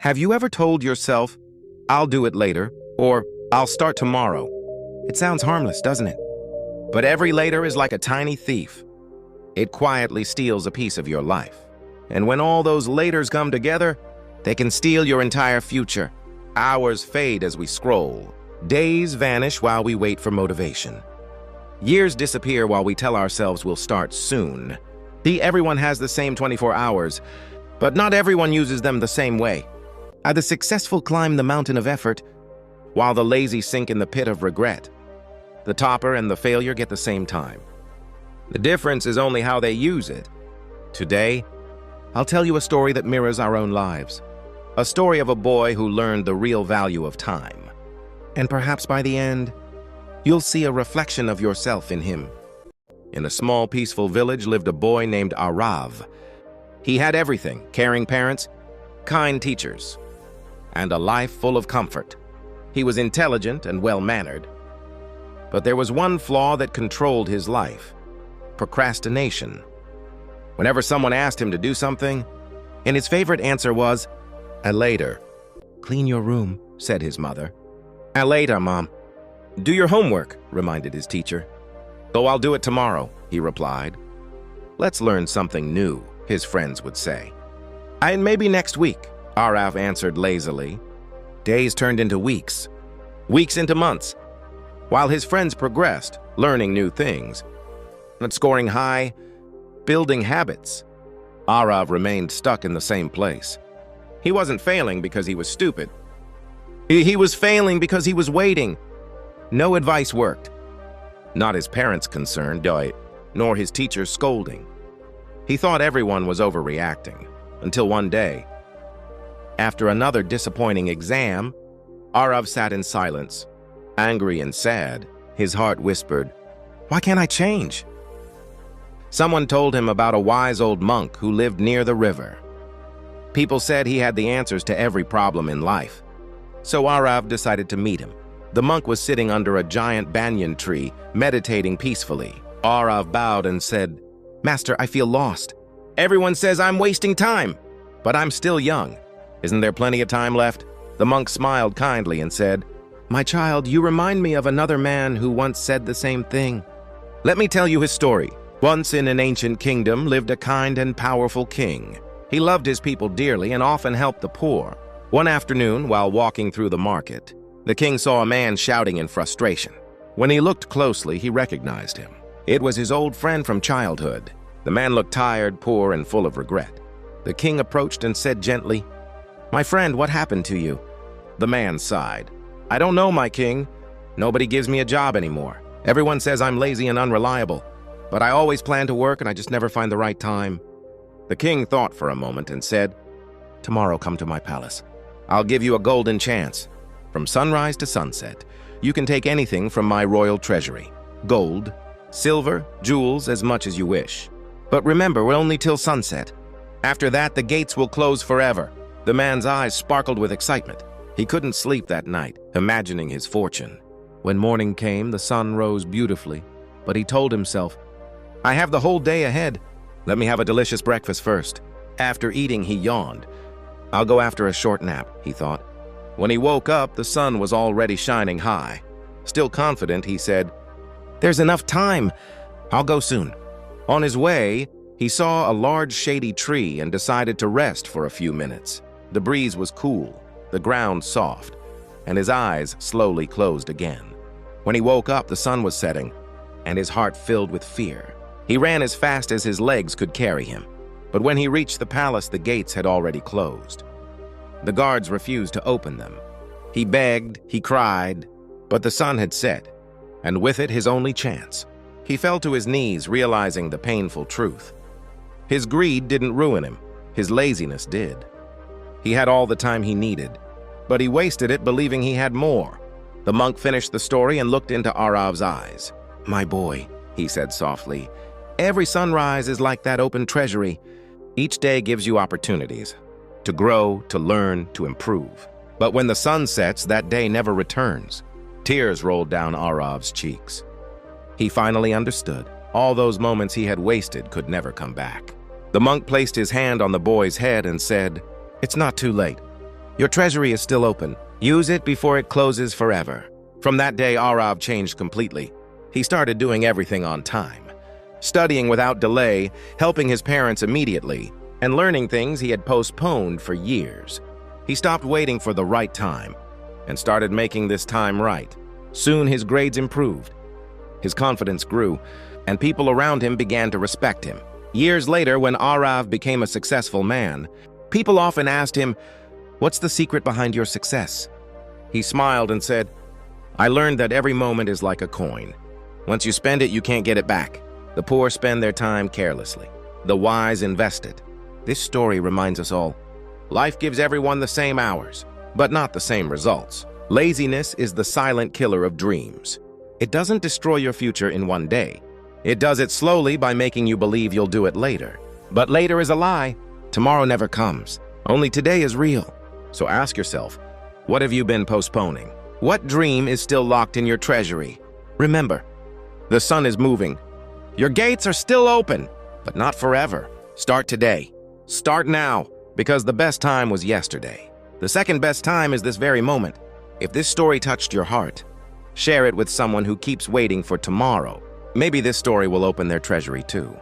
Have you ever told yourself, "I'll do it later," or "I'll start tomorrow"? It sounds harmless, doesn't it? But every later is like a tiny thief. It quietly steals a piece of your life. And when all those laters come together, they can steal your entire future. Hours fade as we scroll. Days vanish while we wait for motivation. Years disappear while we tell ourselves we'll start soon. See, everyone has the same 24 hours, but not everyone uses them the same way. The successful climb the mountain of effort, while the lazy sink in the pit of regret. The topper and the failure get the same time. The difference is only how they use it. Today, I'll tell you a story that mirrors our own lives. A story of a boy who learned the real value of time. And perhaps by the end, you'll see a reflection of yourself in him. In a small, peaceful village lived a boy named Arav. He had everything: caring parents, kind teachers, and a life full of comfort. He was intelligent and well-mannered. But there was one flaw that controlled his life: procrastination. Whenever someone asked him to do something, and his favorite answer was, later. "Clean your room," said his mother. Later, Mom." "Do your homework," reminded his teacher. "Oh, I'll do it tomorrow," he replied. "Let's learn something new," his friends would say. "And maybe next week," Arav answered lazily. Days turned into weeks, weeks into months, while his friends progressed, learning new things, and scoring high, building habits. Arav remained stuck in the same place. He wasn't failing because he was stupid. He was failing because he was waiting. No advice worked. Not his parents' concern, nor his teacher's scolding. He thought everyone was overreacting, until one day, after another disappointing exam, Arav sat in silence, angry and sad. His heart whispered, "Why can't I change?" Someone told him about a wise old monk who lived near the river. People said he had the answers to every problem in life. So Arav decided to meet him. The monk was sitting under a giant banyan tree, meditating peacefully. Arav bowed and said, "Master, I feel lost. Everyone says I'm wasting time, but I'm still young. Isn't there plenty of time left?" The monk smiled kindly and said, "My child, you remind me of another man who once said the same thing. Let me tell you his story. Once in an ancient kingdom lived a kind and powerful king. He loved his people dearly and often helped the poor. One afternoon, while walking through the market, the king saw a man shouting in frustration. When he looked closely, he recognized him. It was his old friend from childhood. The man looked tired, poor, and full of regret. The king approached and said gently, "My friend, what happened to you?" The man sighed. "I don't know, my king. Nobody gives me a job anymore. Everyone says I'm lazy and unreliable. But I always plan to work and I just never find the right time." The king thought for a moment and said, "Tomorrow come to my palace. I'll give you a golden chance. From sunrise to sunset, you can take anything from my royal treasury. Gold, silver, jewels, as much as you wish. But remember, we're only till sunset. After that, the gates will close forever." The man's eyes sparkled with excitement. He couldn't sleep that night, imagining his fortune. When morning came, the sun rose beautifully, but he told himself, "I have the whole day ahead. Let me have a delicious breakfast first." After eating, he yawned. "I'll go after a short nap," he thought. When he woke up, the sun was already shining high. Still confident, he said, "There's enough time. I'll go soon." On his way, he saw a large shady tree and decided to rest for a few minutes. The breeze was cool, the ground soft, and his eyes slowly closed again. When he woke up, the sun was setting, and his heart filled with fear. He ran as fast as his legs could carry him. But when he reached the palace, the gates had already closed. The guards refused to open them. He begged, he cried, but the sun had set, and with it his only chance. He fell to his knees, realizing the painful truth. His greed didn't ruin him, his laziness did. He had all the time he needed, but he wasted it believing he had more. The monk finished the story and looked into Arav's eyes. "My boy," he said softly, "every sunrise is like that open treasury. Each day gives you opportunities to grow, to learn, to improve. But when the sun sets, that day never returns." Tears rolled down Arav's cheeks. He finally understood. All those moments he had wasted could never come back. The monk placed his hand on the boy's head and said, "It's not too late. Your treasury is still open. Use it before it closes forever. From that day, Arav changed completely. He started doing everything on time, studying without delay, helping his parents immediately, and learning things he had postponed for years. He stopped waiting for the right time and started making this time right. Soon his grades improved, his confidence grew, and people around him began to respect him. Years later, when Arav became a successful man, people often asked him, "What's the secret behind your success?" He smiled and said, "I learned that every moment is like a coin. Once you spend it, you can't get it back. The poor spend their time carelessly. The wise invest it." This story reminds us all, life gives everyone the same hours, but not the same results. Laziness is the silent killer of dreams. It doesn't destroy your future in one day. It does it slowly by making you believe you'll do it later. But later is a lie. Tomorrow never comes. Only today is real. So ask yourself, what have you been postponing? What dream is still locked in your treasury? Remember, the sun is moving. Your gates are still open, but not forever. Start today. Start now, because the best time was yesterday. The second best time is this very moment. If this story touched your heart, share it with someone who keeps waiting for tomorrow. Maybe this story will open their treasury too.